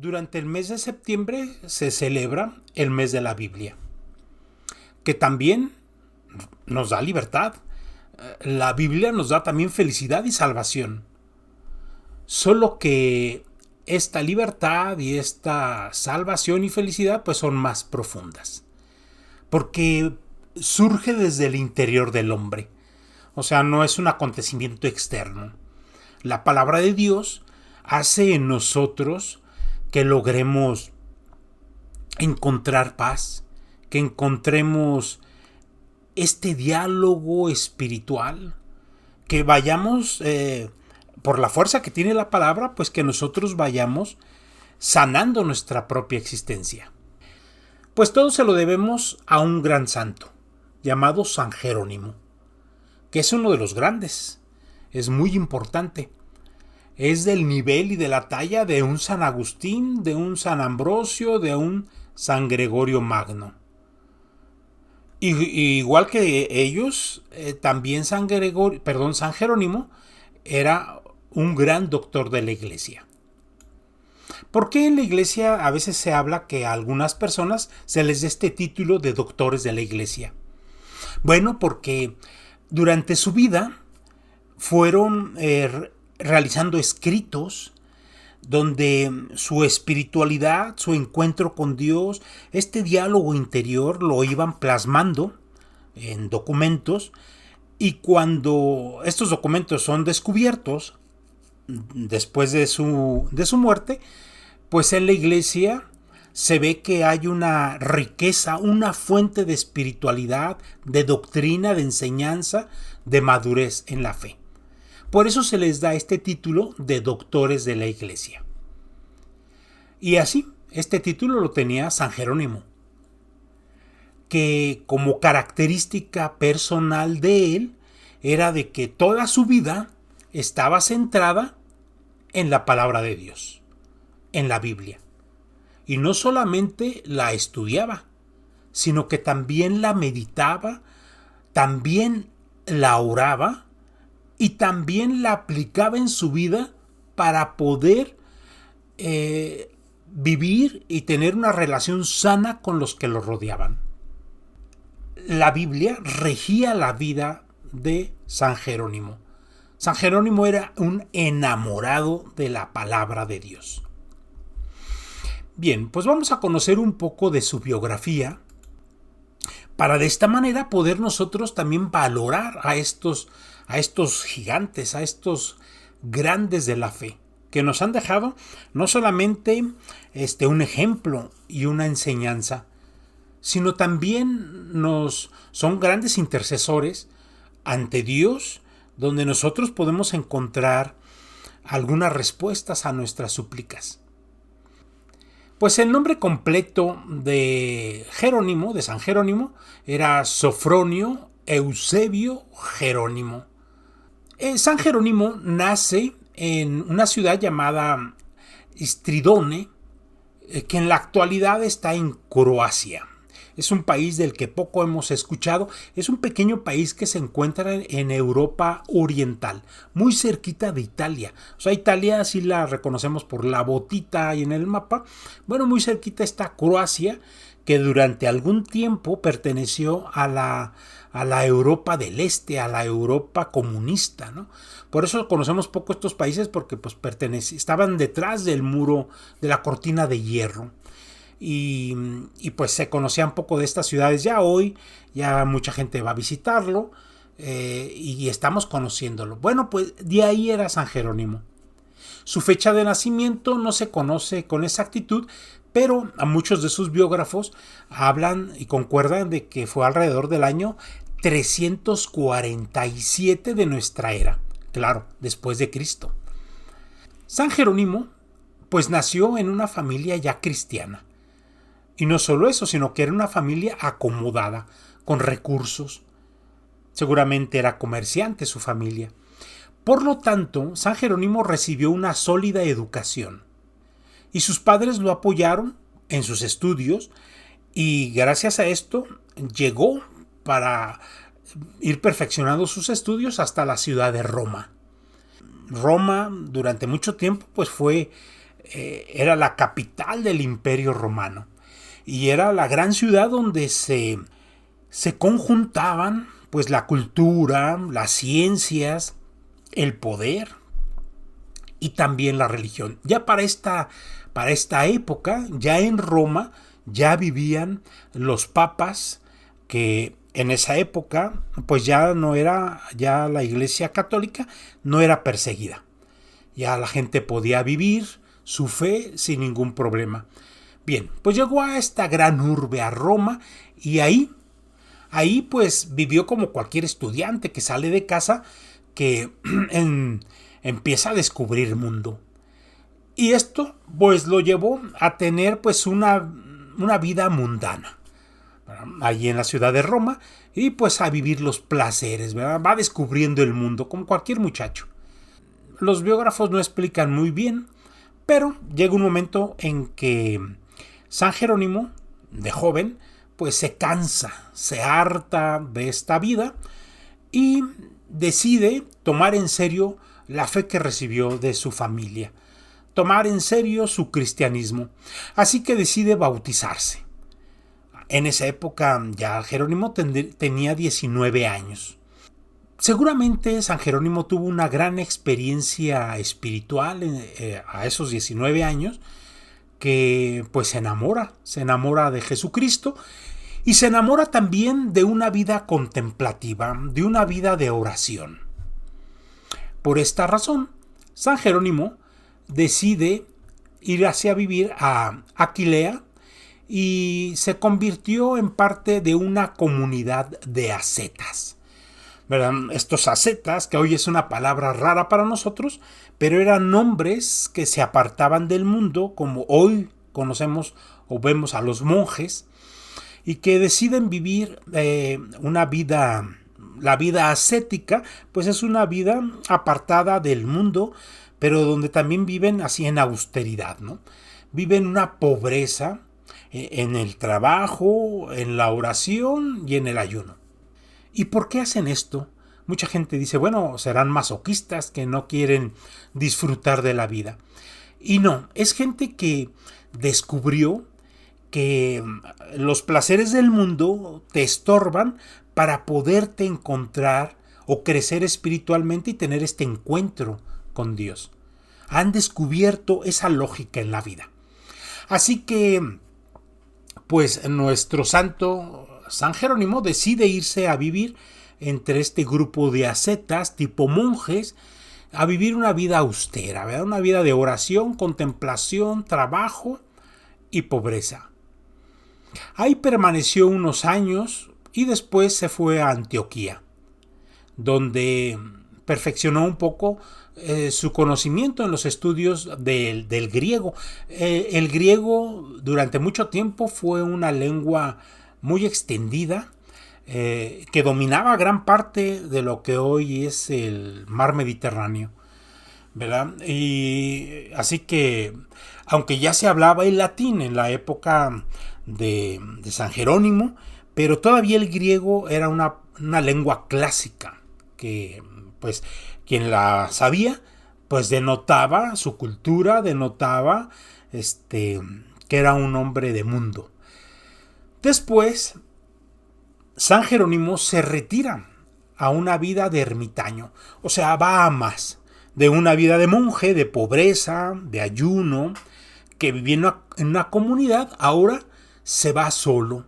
Durante el mes de septiembre se celebra el mes de la Biblia, que también nos da libertad. La Biblia nos da también felicidad y salvación. Solo que esta libertad y esta salvación y felicidad pues son más profundas. Porque surge desde el interior del hombre. O sea, no es un acontecimiento externo. La palabra de Dios hace en nosotros que logremos encontrar paz, que encontremos este diálogo espiritual, que vayamos por la fuerza que tiene la palabra, pues que nosotros vayamos sanando nuestra propia existencia. Pues todo se lo debemos a un gran santo, llamado San Jerónimo, que es uno de los grandes, es muy importante. Es del nivel y de la talla de un San Agustín, de un San Ambrosio, de un San Gregorio Magno. Y igual que ellos, también San Jerónimo era un gran doctor de la iglesia. ¿Por qué en la iglesia a veces se habla que a algunas personas se les dé este título de doctores de la iglesia? Bueno, porque durante su vida fueron realizando escritos donde su espiritualidad, su encuentro con Dios, este diálogo interior lo iban plasmando en documentos, y cuando estos documentos son descubiertos después de su muerte, pues en la iglesia se ve que hay una riqueza, una fuente de espiritualidad, de doctrina, de enseñanza, de madurez en la fe. Por eso se les da este título de doctores de la iglesia. Y así, este título lo tenía San Jerónimo, que como característica personal de él era de que toda su vida estaba centrada en la palabra de Dios, en la Biblia. Y no solamente la estudiaba, sino que también la meditaba, también la oraba, y también la aplicaba en su vida para poder vivir y tener una relación sana con los que lo rodeaban. La Biblia regía la vida de San Jerónimo. San Jerónimo era un enamorado de la palabra de Dios. Bien, pues vamos a conocer un poco de su biografía para de esta manera poder nosotros también valorar a estos gigantes, a estos grandes de la fe, que nos han dejado no solamente un ejemplo y una enseñanza, sino también son grandes intercesores ante Dios, donde nosotros podemos encontrar algunas respuestas a nuestras súplicas. Pues el nombre completo de Jerónimo, de San Jerónimo, era Sofronio Eusebio Jerónimo. San Jerónimo nace en una ciudad llamada Stridone, que en la actualidad está en Croacia. Es un país del que poco hemos escuchado. Es un pequeño país que se encuentra en Europa Oriental, muy cerquita de Italia. O sea, Italia sí la reconocemos por la botita ahí en el mapa. Bueno, muy cerquita está Croacia, que durante algún tiempo perteneció a la Europa del Este, a la Europa comunista, ¿no? Por eso conocemos poco estos países, porque pues estaban detrás del muro de la cortina de hierro. Y pues se conocían poco de estas ciudades. Ya hoy ya mucha gente va a visitarlo, y estamos conociéndolo. Bueno, pues de ahí era San Jerónimo. Su fecha de nacimiento no se conoce con exactitud, pero a muchos de sus biógrafos hablan y concuerdan de que fue alrededor del año 347 de nuestra era, claro, después de Cristo. San Jerónimo pues nació en una familia ya cristiana. Y no solo eso, sino que era una familia acomodada, con recursos. Seguramente era comerciante su familia. Por lo tanto, San Jerónimo recibió una sólida educación. Y sus padres lo apoyaron en sus estudios, y gracias a esto llegó para ir perfeccionando sus estudios hasta la ciudad de Roma. Roma durante mucho tiempo pues fue era la capital del Imperio Romano y era la gran ciudad donde se conjuntaban pues la cultura, las ciencias, el poder y también la religión. Ya para esta época, ya en Roma, ya vivían los papas, que en esa época pues ya no era, ya la Iglesia Católica no era perseguida. Ya la gente podía vivir su fe sin ningún problema. Bien, pues llegó a esta gran urbe, a Roma, y ahí pues vivió como cualquier estudiante que sale de casa, que empieza a descubrir mundo. Y esto pues lo llevó a tener pues una vida mundana allí en la ciudad de Roma, y pues a vivir los placeres, ¿verdad? Va descubriendo el mundo como cualquier muchacho. Los biógrafos no explican muy bien, pero llega un momento en que San Jerónimo, de joven, pues se cansa, se harta de esta vida y decide tomar en serio la fe que recibió de su familia, tomar en serio su cristianismo. Así que decide bautizarse. En esa época ya Jerónimo tenía 19 años. Seguramente San Jerónimo tuvo una gran experiencia espiritual a esos 19 años, que pues se enamora de Jesucristo y se enamora también de una vida contemplativa, de una vida de oración. Por esta razón, San Jerónimo decide irse a vivir a Aquilea y se convirtió en parte de una comunidad de ascetas. ¿Verdad? Estos ascetas, que hoy es una palabra rara para nosotros, pero eran hombres que se apartaban del mundo, como hoy conocemos o vemos a los monjes, y que deciden vivir una vida, la vida ascética, pues es una vida apartada del mundo, pero donde también viven así en austeridad, ¿no? Viven una pobreza en el trabajo, en la oración y en el ayuno. ¿Y por qué hacen esto? Mucha gente dice, bueno, serán masoquistas que no quieren disfrutar de la vida. Y no, es gente que descubrió que los placeres del mundo te estorban para poderte encontrar o crecer espiritualmente y tener este encuentro con Dios. Han descubierto esa lógica en la vida. Así que, pues nuestro santo San Jerónimo decide irse a vivir entre este grupo de ascetas tipo monjes, a vivir una vida austera, ¿verdad? Una vida de oración, contemplación, trabajo y pobreza. Ahí permaneció unos años y después se fue a Antioquía, donde perfeccionó un poco su conocimiento en los estudios del griego. El griego durante mucho tiempo fue una lengua muy extendida, que dominaba gran parte de lo que hoy es el mar Mediterráneo, ¿verdad? Y así que, aunque ya se hablaba el latín en la época de San Jerónimo, pero todavía el griego era una lengua clásica, que pues quien la sabía, pues denotaba su cultura, denotaba que era un hombre de mundo. Después, San Jerónimo se retira a una vida de ermitaño, o sea, va a más, de una vida de monje, de pobreza, de ayuno, que vivía en una comunidad, ahora se va solo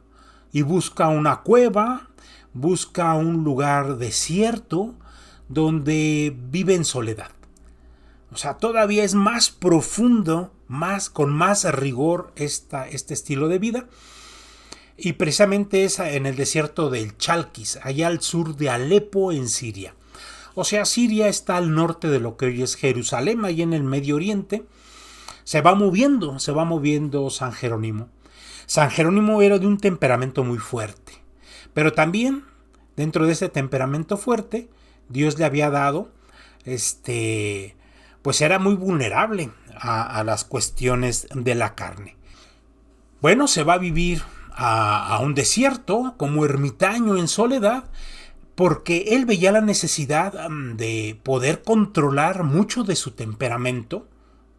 y busca una cueva, busca un lugar desierto donde vive en soledad. O sea, todavía es más profundo, con más rigor este estilo de vida. Y precisamente es en el desierto del Chalquis, allá al sur de Alepo, en Siria. O sea, Siria está al norte de lo que hoy es Jerusalén, ahí en el Medio Oriente. Se va moviendo San Jerónimo. San Jerónimo era de un temperamento muy fuerte, pero también dentro de ese temperamento fuerte, Dios le había dado, pues era muy vulnerable a las cuestiones de la carne. Bueno, se va a vivir a un desierto como ermitaño en soledad, porque él veía la necesidad de poder controlar mucho de su temperamento,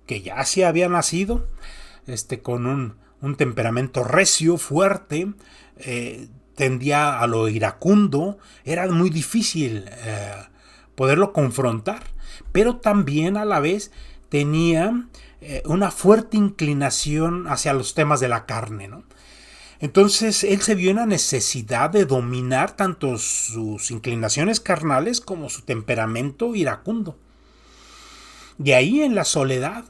que ya sí había nacido, con un temperamento recio, fuerte, tendía a lo iracundo, era muy difícil poderlo confrontar, pero también a la vez tenía una fuerte inclinación hacia los temas de la carne, ¿no? Entonces él se vio en la necesidad de dominar tanto sus inclinaciones carnales como su temperamento iracundo. Y ahí en la soledad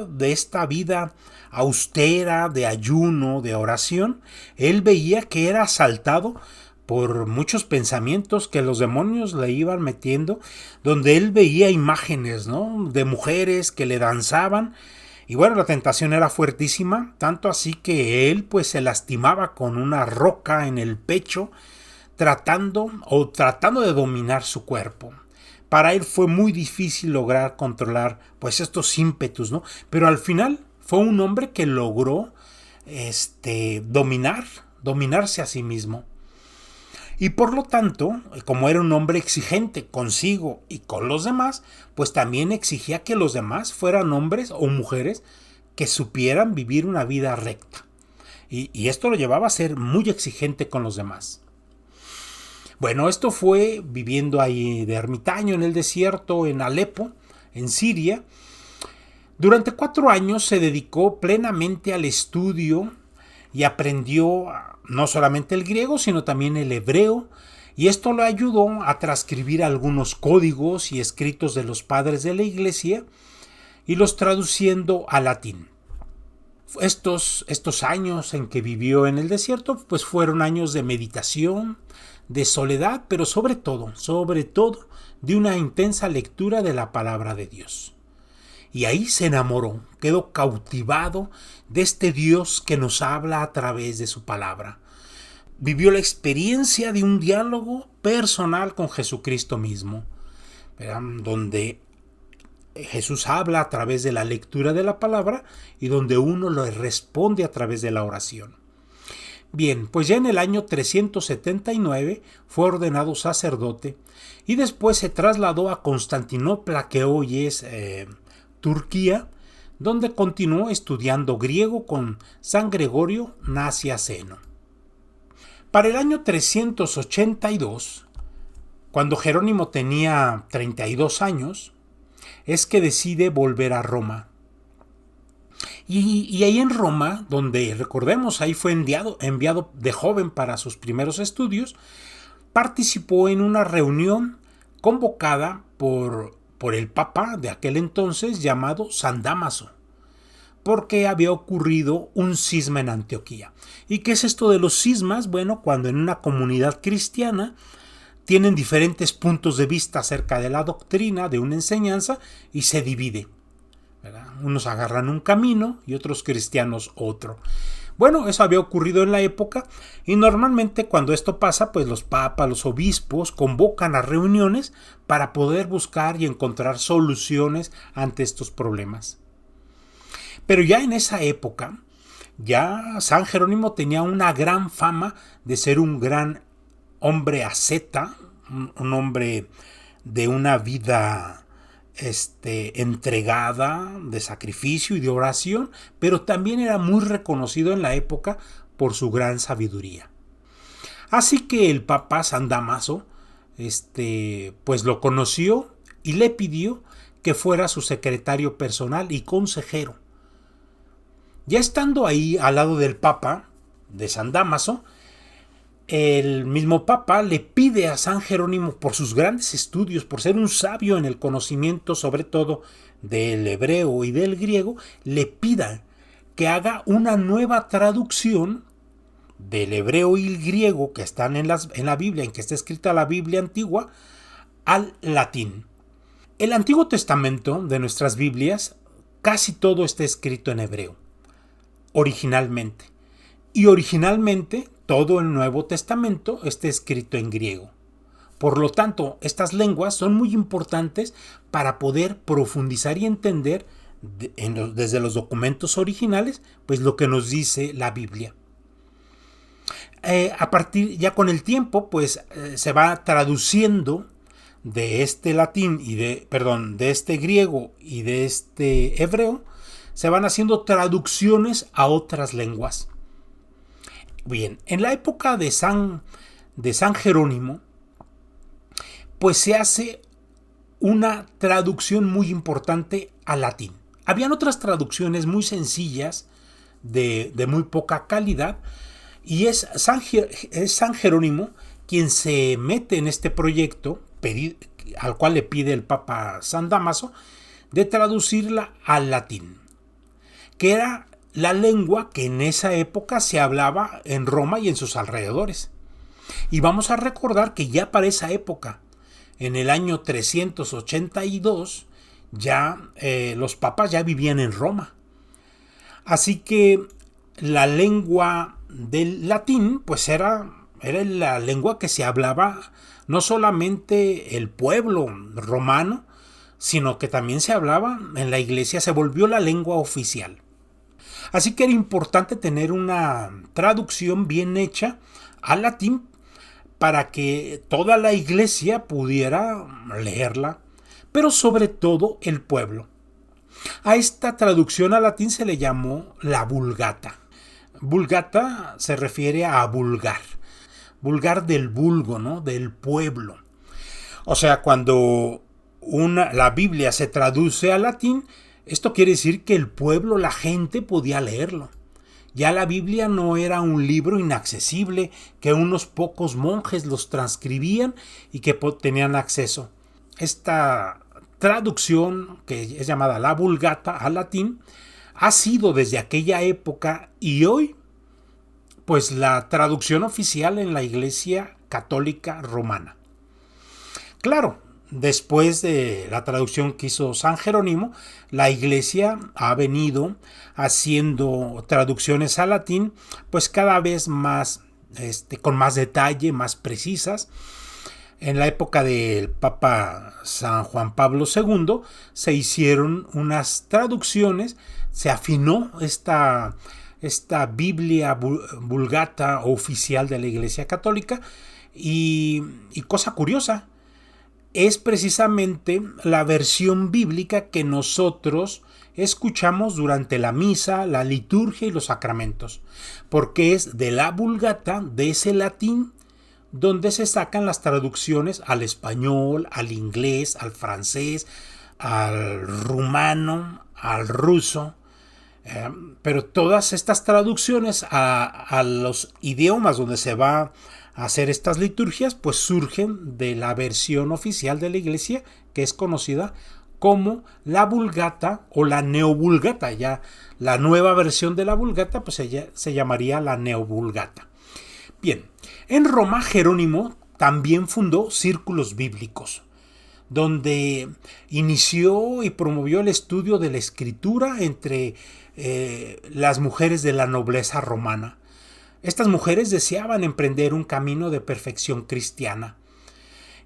de esta vida austera, de ayuno, de oración, él veía que era asaltado por muchos pensamientos que los demonios le iban metiendo, donde él veía imágenes, ¿no?, de mujeres que le danzaban. Y bueno, la tentación era fuertísima, tanto así que él pues se lastimaba con una roca en el pecho, tratando de dominar su cuerpo. Para él fue muy difícil lograr controlar pues estos ímpetus, ¿no? Pero al final fue un hombre que logró dominarse a sí mismo. Y por lo tanto, como era un hombre exigente consigo y con los demás, pues también exigía que los demás fueran hombres o mujeres que supieran vivir una vida recta. Y esto lo llevaba a ser muy exigente con los demás. Bueno, esto fue viviendo ahí de ermitaño en el desierto, en Alepo, en Siria. Durante 4 años se dedicó plenamente al estudio y aprendió no solamente el griego, sino también el hebreo, y esto le ayudó a transcribir algunos códigos y escritos de los padres de la iglesia y los traduciendo al latín. Estos años en que vivió en el desierto, pues fueron años de meditación, de soledad, pero sobre todo, de una intensa lectura de la palabra de Dios. Y ahí se enamoró, quedó cautivado de este Dios que nos habla a través de su palabra. Vivió la experiencia de un diálogo personal con Jesucristo mismo, ¿verdad?, donde Jesús habla a través de la lectura de la palabra y donde uno le responde a través de la oración. Bien, pues ya en el año 379 fue ordenado sacerdote y después se trasladó a Constantinopla, que hoy es Turquía, donde continuó estudiando griego con San Gregorio Nacianceno. Para el año 382, cuando Jerónimo tenía 32 años, es que decide volver a Roma. Y ahí en Roma, donde recordemos, ahí fue enviado de joven para sus primeros estudios, participó en una reunión convocada por el Papa de aquel entonces llamado San Dámaso, porque había ocurrido un cisma en Antioquía. ¿Y qué es esto de los cismas? Bueno, cuando en una comunidad cristiana tienen diferentes puntos de vista acerca de la doctrina, de una enseñanza, y se divide, ¿verdad? Unos agarran un camino y otros cristianos otro. Bueno, eso había ocurrido en la época y normalmente cuando esto pasa, pues los papas, los obispos convocan a reuniones para poder buscar y encontrar soluciones ante estos problemas. Pero ya en esa época, ya San Jerónimo tenía una gran fama de ser un gran hombre asceta, un hombre de una vida entregada, de sacrificio y de oración, pero también era muy reconocido en la época por su gran sabiduría. Así que el Papa San Dámaso pues lo conoció y le pidió que fuera su secretario personal y consejero. Ya estando ahí al lado del Papa, de San Dámaso, el mismo Papa le pide a San Jerónimo, por sus grandes estudios, por ser un sabio en el conocimiento sobre todo del hebreo y del griego, le pida que haga una nueva traducción del hebreo y el griego que están en la Biblia, en que está escrita la Biblia antigua, al latín. El Antiguo Testamento de nuestras Biblias, casi todo está escrito en hebreo, originalmente. Y originalmente todo el Nuevo Testamento está escrito en griego. Por lo tanto, estas lenguas son muy importantes para poder profundizar y entender desde los documentos originales, pues lo que nos dice la Biblia. A partir ya con el tiempo, pues se va traduciendo de este latín de este griego y de este hebreo, se van haciendo traducciones a otras lenguas. Bien, en la época de San Jerónimo, pues se hace una traducción muy importante al latín. Habían otras traducciones muy sencillas, de muy poca calidad, y es San Jerónimo quien se mete en este proyecto, al cual le pide el Papa San Dámaso, de traducirla al latín, que era la lengua que en esa época se hablaba en Roma y en sus alrededores. Y vamos a recordar que ya para esa época, en el año 382, ya los papas ya vivían en Roma. Así que la lengua del latín pues era la lengua que se hablaba no solamente el pueblo romano, sino que también se hablaba en la iglesia, se volvió la lengua oficial. Así que era importante tener una traducción bien hecha al latín para que toda la iglesia pudiera leerla, pero sobre todo el pueblo. A esta traducción al latín se le llamó la Vulgata. Vulgata se refiere a vulgar. Vulgar del vulgo, ¿no? Del pueblo. O sea, cuando la Biblia se traduce al latín, esto quiere decir que el pueblo, la gente, podía leerlo. Ya la Biblia no era un libro inaccesible que unos pocos monjes los transcribían y que tenían acceso. Esta traducción, que es llamada la Vulgata al latín, ha sido desde aquella época y hoy pues la traducción oficial en la Iglesia Católica Romana. Claro, después de la traducción que hizo San Jerónimo, la Iglesia ha venido haciendo traducciones al latín pues cada vez más con más detalle, más precisas. En la época del Papa San Juan Pablo II se hicieron unas traducciones, se afinó esta Biblia Vulgata oficial de la Iglesia Católica y cosa curiosa, es precisamente la versión bíblica que nosotros escuchamos durante la misa, la liturgia y los sacramentos, porque es de la Vulgata, de ese latín, donde se sacan las traducciones al español, al inglés, al francés, al rumano, al ruso. Pero todas estas traducciones a los idiomas donde se va a hacer estas liturgias, pues surgen de la versión oficial de la Iglesia, que es conocida como la Vulgata o la Neovulgata. Ya la nueva versión de la Vulgata pues se llamaría la Neovulgata. Bien, en Roma Jerónimo también fundó círculos bíblicos, donde inició y promovió el estudio de la escritura entre las mujeres de la nobleza romana. Estas mujeres deseaban emprender un camino de perfección cristiana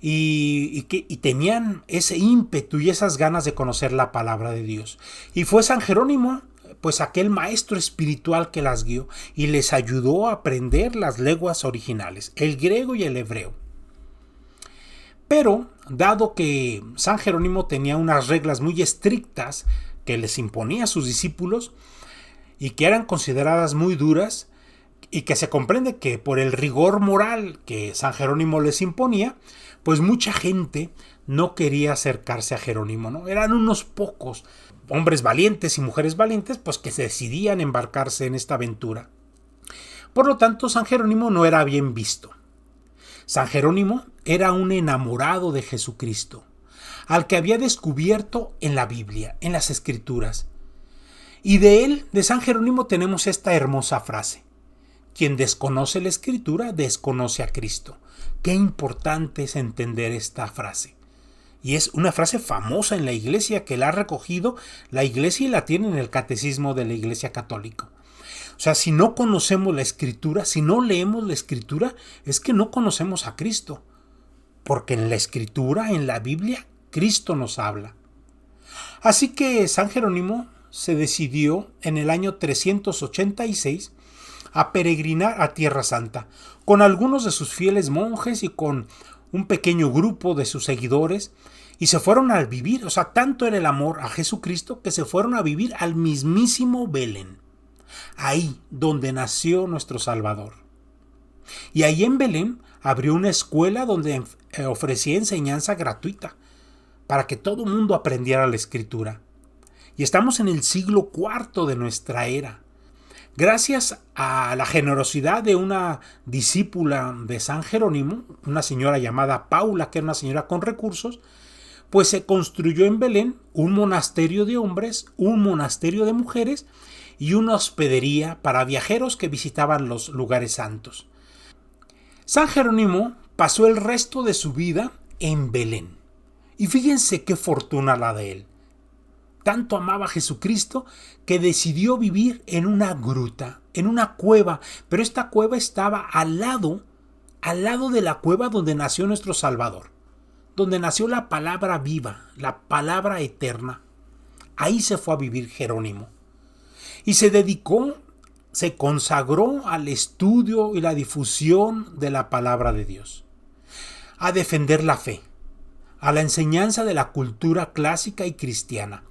y tenían ese ímpetu y esas ganas de conocer la palabra de Dios. Y fue San Jerónimo, pues aquel maestro espiritual que las guió y les ayudó a aprender las lenguas originales, el griego y el hebreo. Pero, dado que San Jerónimo tenía unas reglas muy estrictas que les imponía a sus discípulos y que eran consideradas muy duras, y que se comprende que por el rigor moral que San Jerónimo les imponía, pues mucha gente no quería acercarse a Jerónimo, ¿no? Eran unos pocos hombres valientes y mujeres valientes, pues que se decidían embarcarse en esta aventura. Por lo tanto, San Jerónimo no era bien visto. San Jerónimo era un enamorado de Jesucristo, al que había descubierto en la Biblia, en las Escrituras. Y de San Jerónimo, tenemos esta hermosa frase: quien desconoce la Escritura, desconoce a Cristo. Qué importante es entender esta frase. Y es una frase famosa en la Iglesia, que la ha recogido la Iglesia y la tiene en el Catecismo de la Iglesia Católica. O sea, si no conocemos la Escritura, si no leemos la Escritura, es que no conocemos a Cristo. Porque en la Escritura, en la Biblia, Cristo nos habla. Así que San Jerónimo se decidió en el año 386 a peregrinar a Tierra Santa, con algunos de sus fieles monjes y con un pequeño grupo de sus seguidores y se fueron a vivir, o sea, tanto era el amor a Jesucristo que se fueron a vivir al mismísimo Belén, ahí donde nació nuestro Salvador. Y ahí en Belén abrió una escuela donde ofrecía enseñanza gratuita para que todo el mundo aprendiera la Escritura. Y estamos en el siglo IV de nuestra era. Gracias a la generosidad de una discípula de San Jerónimo, una señora llamada Paula, que era una señora con recursos, pues se construyó en Belén un monasterio de hombres, un monasterio de mujeres y una hospedería para viajeros que visitaban los lugares santos. San Jerónimo pasó el resto de su vida en Belén. Y fíjense qué fortuna la de él. Tanto amaba a Jesucristo que decidió vivir en una gruta, en una cueva, pero esta cueva estaba al lado de la cueva donde nació nuestro Salvador, donde nació la palabra viva, la palabra eterna. Ahí se fue a vivir Jerónimo y se consagró al estudio y la difusión de la palabra de Dios, a defender la fe, a la enseñanza de la cultura clásica y cristiana,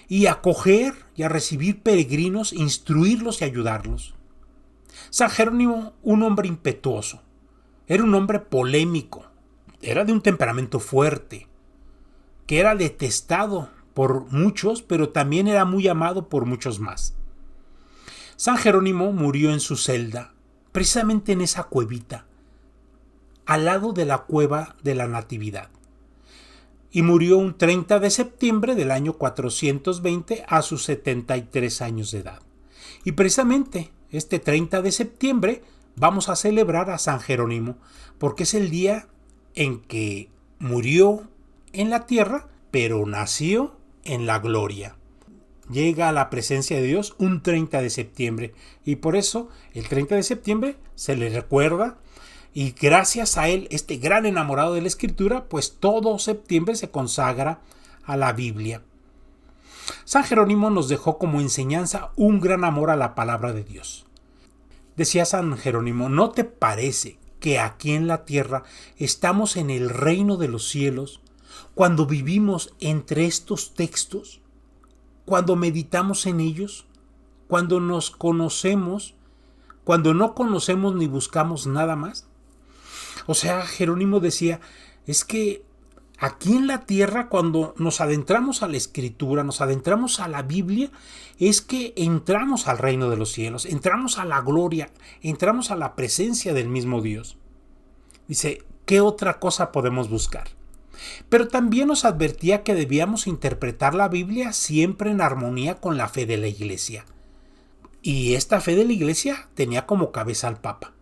y a acoger y a recibir peregrinos, instruirlos y ayudarlos. San Jerónimo, un hombre impetuoso, era un hombre polémico, era de un temperamento fuerte, que era detestado por muchos, pero también era muy amado por muchos más. San Jerónimo murió en su celda, precisamente en esa cuevita, al lado de la cueva de la Natividad. Y murió un 30 de septiembre del año 420 a sus 73 años de edad. Y precisamente este 30 de septiembre vamos a celebrar a San Jerónimo, porque es el día en que murió en la tierra, pero nació en la gloria. Llega a la presencia de Dios un 30 de septiembre y por eso el 30 de septiembre se le recuerda. Y gracias a él, este gran enamorado de la Escritura, pues todo septiembre se consagra a la Biblia. San Jerónimo nos dejó como enseñanza un gran amor a la palabra de Dios. Decía San Jerónimo, ¿no te parece que aquí en la tierra estamos en el reino de los cielos cuando vivimos entre estos textos? Cuando meditamos en ellos, cuando nos conocemos, cuando no conocemos ni buscamos nada más. O sea, Jerónimo decía, es que aquí en la tierra, cuando nos adentramos a la Escritura, nos adentramos a la Biblia, es que entramos al reino de los cielos, entramos a la gloria, entramos a la presencia del mismo Dios. Dice, ¿qué otra cosa podemos buscar? Pero también nos advertía que debíamos interpretar la Biblia siempre en armonía con la fe de la Iglesia. Y esta fe de la Iglesia tenía como cabeza al Papa.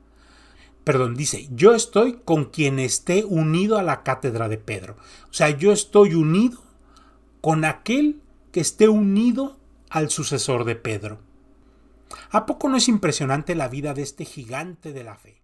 Dice, yo estoy con quien esté unido a la cátedra de Pedro. O sea, yo estoy unido con aquel que esté unido al sucesor de Pedro. ¿A poco no es impresionante la vida de este gigante de la fe?